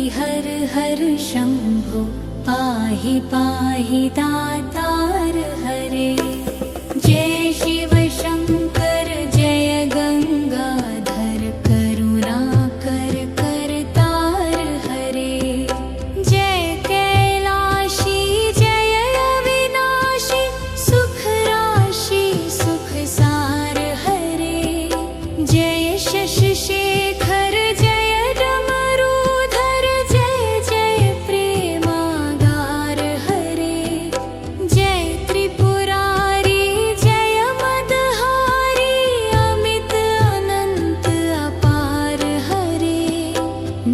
हर हर शंभो पाहि पाहि दातार हरे। जय शिव शंकर जय गंगाधर करुणाकर करतार हरे। जय कैलाशी जय अविनाशी सुख राशि सुख सार हरे। जय शशि शेखर जय डमरूधर जय जय प्रेमागार हरे। जय त्रिपुरारी जय मदहारी अमित अनंत अपार हरे।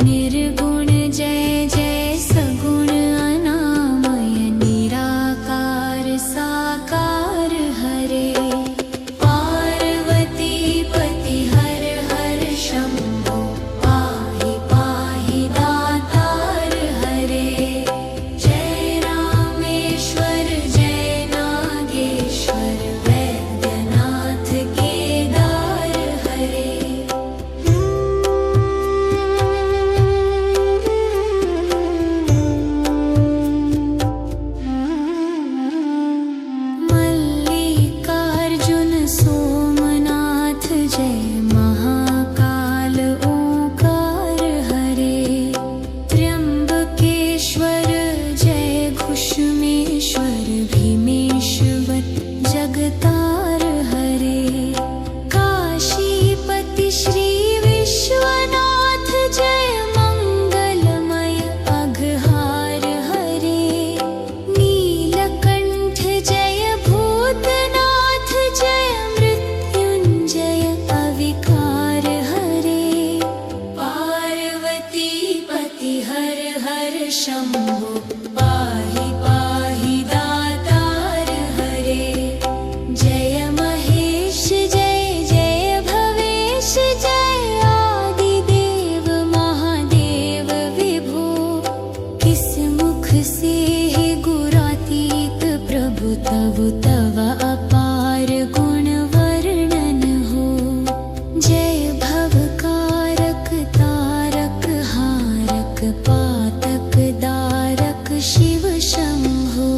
निर्गुण जय जय सगुण अनामय निराकार साकार हरे। पार्वती पति हर हर शंभो पाहि पाहि दातार हरे। जय रामेश्वर जय नागेश्वर वैद्यनाथ केदार हरे। मल्लिकार्जुन सोमनाथ जय महाकाल ओंकार हरे। त्र्यंबकेश्वर जय घुष्मेश्वर भीमेश्वर जगतार हरे। काशीपति श्री विश्वनाथ जय मंगलमय अघहार हरे। नीलकंठ जय भूतनाथ जय मृत्युंजय अविकार हरे। पार्वती पति हर हर शंभो पाहि पाहि दातार हरे। जय महेश जय जय भवेश जय आदिदेव महादेव विभो। किस मुख से है गुरातीत प्रभु तव तव अपार गुण वर्णन हो। जय भवकारक तारक हारक पातक दारक शिव शंभो।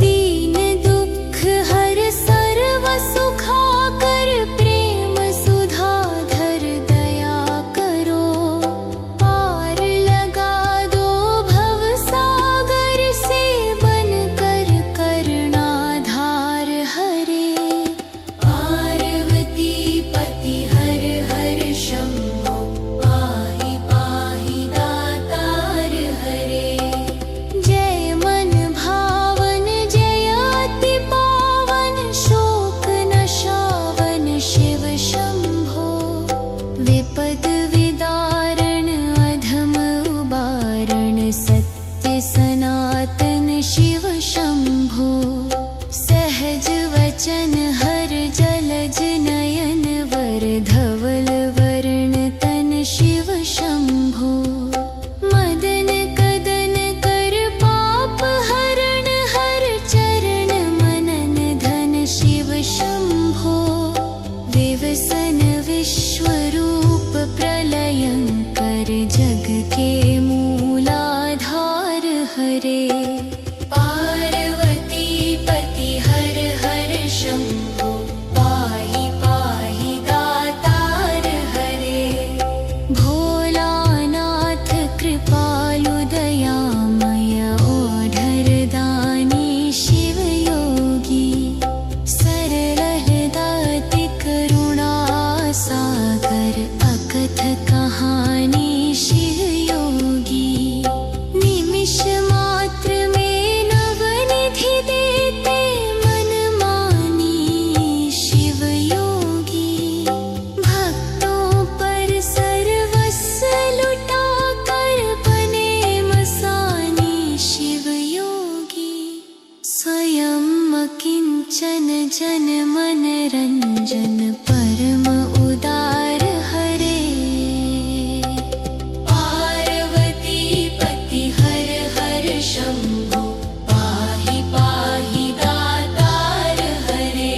दीन दुख हर सर्व सुखाकर प्रेम सुधाधर दया करो। पार लगा दो भव सागर से बनकर करुणाधार हरे। पार्वती पति हर हर शंभो पाहि पाहि दातार हरे। जय मन भावन जय अति पावन शोक नशावन शिव शंभो। विपद विदारण अधम उबारण सत्य सनातन शिव शंभो। सहज वचन हर जलज नयन वर धवल वर्ण तन शिव शंभो। मदन कदन कर पाप हरण हर चरण मनन धन शिव शंभो। विवसन विश्वरूप प्रलयंकर जग के मूलाधार हरे। पार्वती पति हर हर शंभो पाहि पाहि दातार हरे। भोलानाथ कृपालु दयामय ओढ़र दानी शिव योगी। सरल दाति करुणा सागर अकथ कहानी शिव योगी। निमिष मात्र में नवनिधि देते मन मानी शिव योगी। भक्तों पर सर्वस्व लुटा कर बने मसानी शिव योगी। स्वयं किंचन जन मन रंजन परम उदार हरे। पार्वती पति हर हर शंभो पाहि पाहि दातार हरे।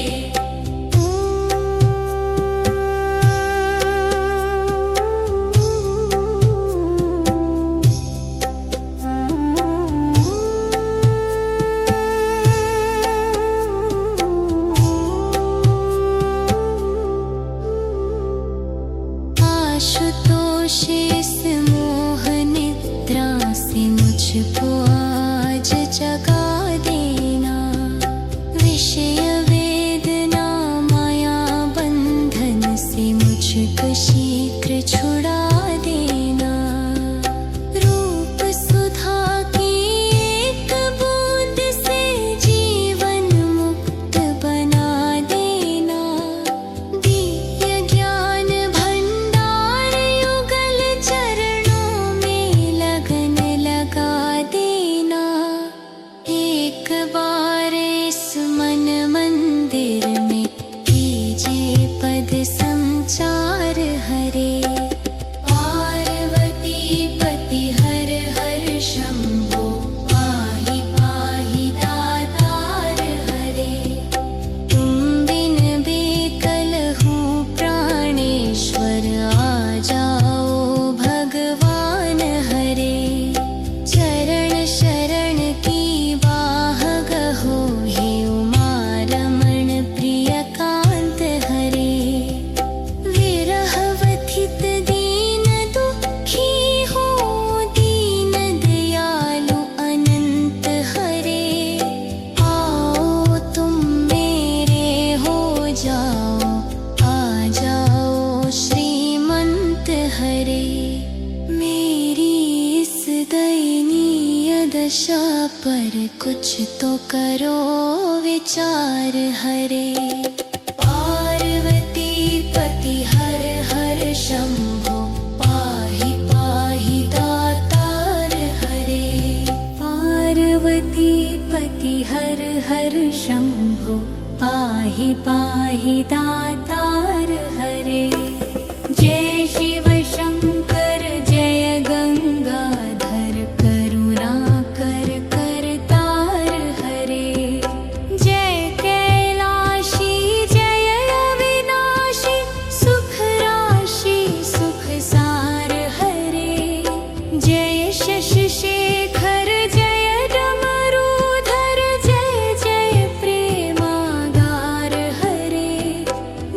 दशा पर कुछ तो करो विचार हरे। पार्वती पति हर हर शंभो पाहि पाहि दातार हरे। पार्वती पति हर हर शंभो पाहि पाहि दातार हरे। जय शिव शंकर जय गंगाधर करुणाकर करतार हरे। जय कैलाशी जय अविनाशी सुख राशि सुख सार हरे। जय शशि शेखर जय डमरूधर जय जय प्रेमागार हरे।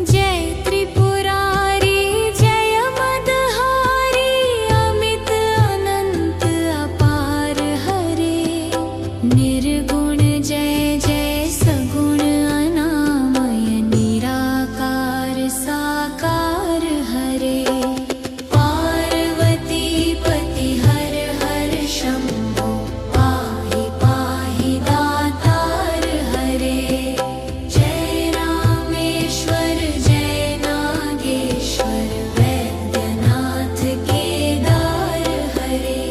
जय त्रिपुरारी जय मदहारी अमित अनंत अपार हरे। निर्गुण जय जय सगुण अनामय निराकार साकार हरे। पार्वती पति हर हर शंभो पाहि पाहि दातार हरे। जय रामेश्वर जय नागेश्वर वैद्यनाथ केदार हरे।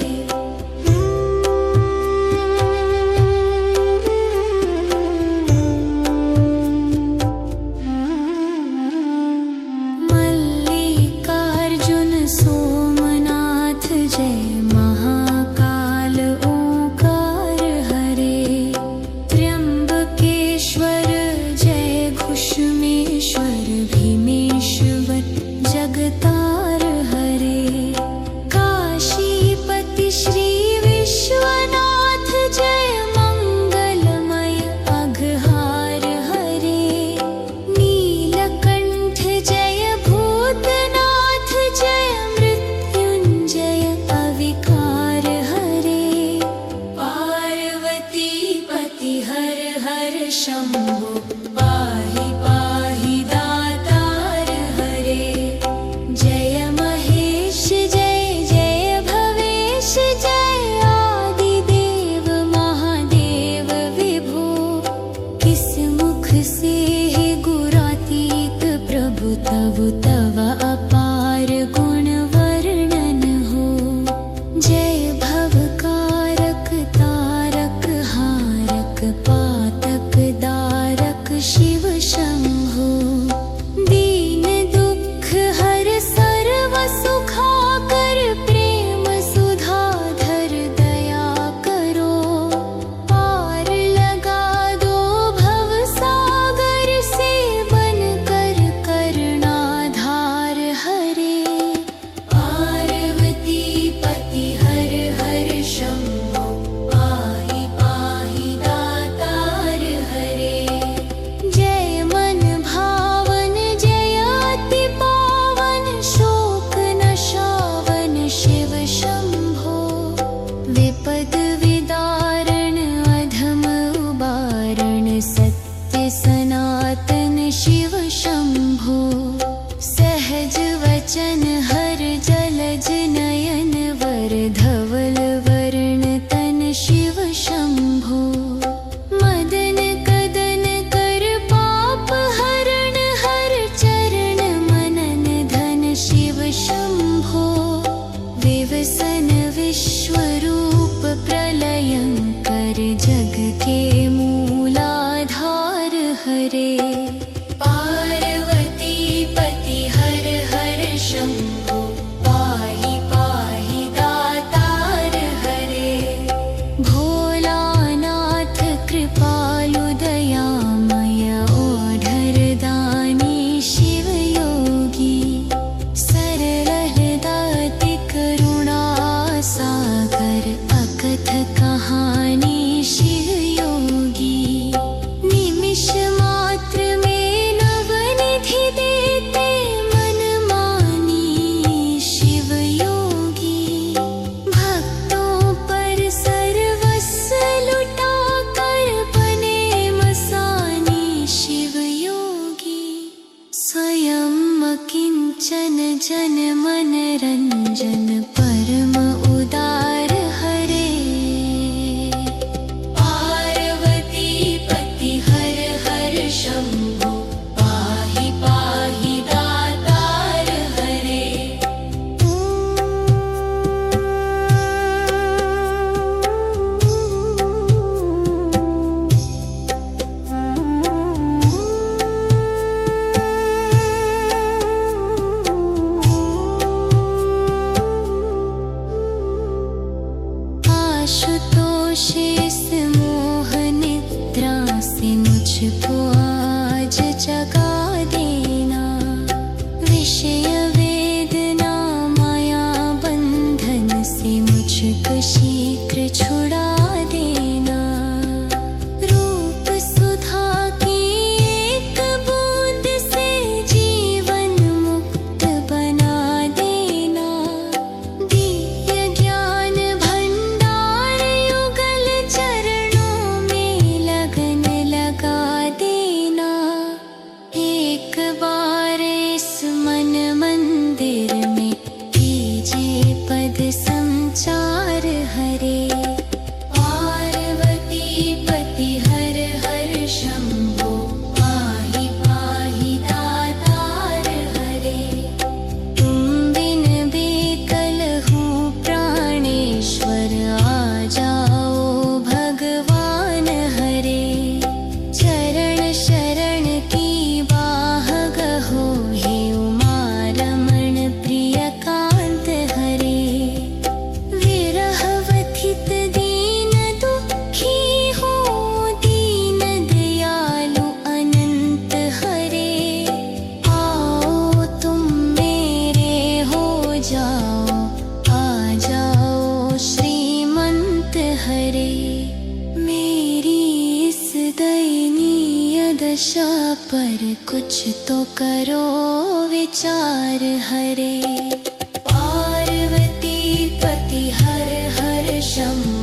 मल्लिकार्जुन सोमनाथ जय महाकाल ओंकार हरे। त्र्यंबकेश्वर जय घुष्मेश्वर भीमेश्वर जगतार हरे। काशीपति श्री विश्वनाथ जय मंगलमय अघहार हरे। नीलकंठ जय भूतनाथ जय मृत्युंजय अविकार हरे। पार्वती पति हर हर शंभो पाहि पाहि दातार हरे। जय महेश जय जय भवेश जय आदिदेव महादेव विभो। किस मुख से है गुरातीत प्रभु तव अपार गुण वर्णन हो। जय भवकारक तारक हारक पातक दारक शिव शंभो। दीन दुख हर सर्व सुखाकर प्रेम सुधाधर दया करो। पार लगा दो भव सागर से बनकर करणाधार हरे। पार्वती पति हर हर शंभो पाहि पाहि दातार हरे। जय मन भावन जय अति पावन शोक नशावन शिव शंभो। विपद विदारण अधम उबारण सत्य सनातन शिव शंभो। सहज वचन हर जलज नयन वर धवल वर्ण तन शिव शंभो। मदन कदन कर पाप हरण हर चरण मनन धन शिव शंभो। विवसन विश्वरूप प्रलयंकर जग के मूलाधार हरे। पार्वती पति हर हर शंभो पाहि पाहि दातार हरे। भोलानाथ कृपालु दयामय ओढ़र दानी शिव योगी। सरल दाति करुणा सागर अकथ कहानी शिव योगी। निमिष मात्र में नवनिधि देते मन मानी शिव योगी। भक्तों पर सर्वस्व लुटा कर बने मसानी शिव योगी। स्वयं किंचन जन मन रंजन परम उदार हरे। जगा देना। विषय वेदना माया बंधन से मुझको शीघ्र छुड़ा देना। रूप सुधा की एक बूंद से जीवन मुक्त बना देना। दिव्य ज्ञान भंडार युगल चरणों में लगन लगा देना। एक बार इस मन मंदिर में कीजिए पद संचार हरे। पार्वती पति हर हर शंभो पाहि पाहि दातार हरे। तुम बिन बेकल हूँ प्राणेश्वर आ जाओ भगवान हरे। चरण शरण की बाह गहो हे उमा रमण प्रिय कांत हरे। विरह व्यथित दीन दुखी हो दीन दयालु अनंत हरे। आओ तुम मेरे हो जाओ, आ जाओ श्रीमंत हरे। मेरी इस दयनीय दशा पर कुछ तो करो विचार हरे। पार्वती पति हर हर शंभो